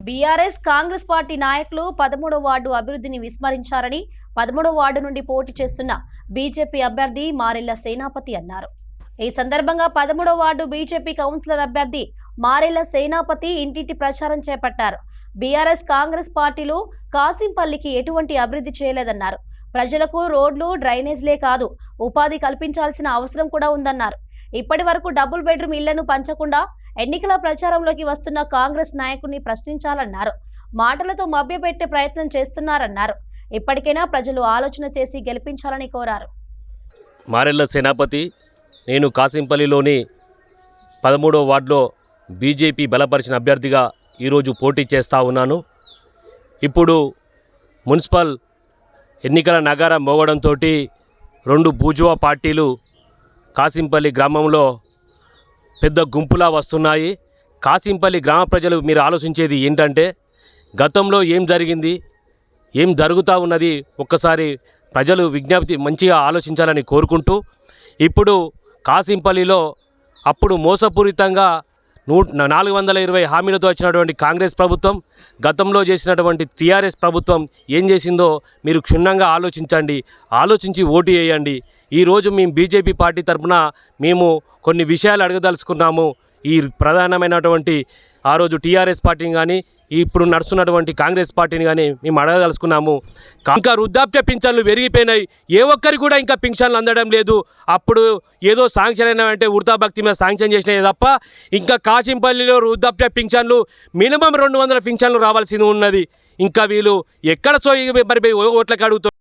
BRS Congress party నాయకులు 13వ ward అభివృద్ధిని విస్మరించారని 13వ ward నుండి పోటీ చేస్తున్న బీజేపీ అభ్యర్థి మారెళ్ల సేనాపతి అన్నారు. ఈ సందర్భంగా 13వ వార్డు బీజేపీ కౌన్సిలర్ అభ్యర్థి మారెళ్ల సేనాపతి ఇంటింటి ప్రచారం చేపట్టారు. బీఆర్ఎస్ కాంగ్రెస్ పార్టీలు కాసింపల్లికి ఎటువంటి అభివృద్ధి చేయలేదన్నారు. ప్రజలకు రోడ్లు డ్రైనేజ్లే కాదు ఉపాధి కల్పించాల్సిన అవసరం కూడా ఉందన్నారు. ఇప్పటి వరకు డబుల్ బెడ్రూమ్ ఇళ్లను పంచకుండా ఎన్నికల ప్రచారంలోకి వస్తున్న కాంగ్రెస్ నాయకుడిని ప్రశ్నించాలన్నారు. మాటలతో మభ్యపెట్టే ప్రయత్నం చేస్తున్నారన్నారు. ఇప్పటికైనా ప్రజలు ఆలోచన చేసి గెలిపించాలని కోరారు. మారెళ్ల సేనాపతి, నేను కాసింపల్లిలోని 13వ వార్డులో బీజేపీ బలపరిచిన అభ్యర్థిగా ఈరోజు పోటీ చేస్తూ ఉన్నాను. ఇప్పుడు మున్సిపల్ ఎన్నికల నగారం మోగడంతో 2 బూజువా పార్టీలు కాసింపల్లి గ్రామంలో పెద్ద గుంపులా వస్తున్నాయి. కాసింపల్లి గ్రామ ప్రజలు మీరు ఆలోచించేది ఏంటంటే, గతంలో ఏం జరిగింది, ఏం జరుగుతూ ఉన్నది ఒక్కసారి ప్రజలు విజ్ఞప్తి మంచిగా ఆలోచించాలని కోరుకుంటూ, ఇప్పుడు కాసింపల్లిలో అప్పుడు మోసపూరితంగా 420 హామీలతో వచ్చినటువంటి కాంగ్రెస్ ప్రభుత్వం, గతంలో చేసినటువంటి టీఆర్ఎస్ ప్రభుత్వం ఏం చేసిందో మీరు క్షుణ్ణంగా ఆలోచించండి. ఆలోచించి ఓటు వేయండి. ఈరోజు మేము బీజేపీ పార్టీ తరఫున మేము కొన్ని విషయాలు అడగదలుచుకున్నాము. ఈ ప్రధానమైనటువంటి ఆ రోజు టీఆర్ఎస్ పార్టీని కానీ ఇప్పుడు నడుస్తున్నటువంటి కాంగ్రెస్ పార్టీని కానీ మేము అడగదలుచుకున్నాము. ఇంకా వృద్ధాప్య పింఛన్లు పెరిగిపోయినాయి. ఏ ఒక్కరికి కూడా ఇంకా పింఛన్లు అందడం లేదు. అప్పుడు ఏదో శాంక్షన్ అయినాయంటే వృద్ధాభక్తి మీద శాంక్షన్ చేసినాయి తప్ప ఇంకా కాసింపల్లిలో వృద్ధాప్య పింఛన్లు మినిమం 200 పింఛన్లు రావాల్సింది ఉన్నది. ఇంకా వీళ్ళు ఎక్కడ సోయి మరి ఓట్లకి అడుగుతారు.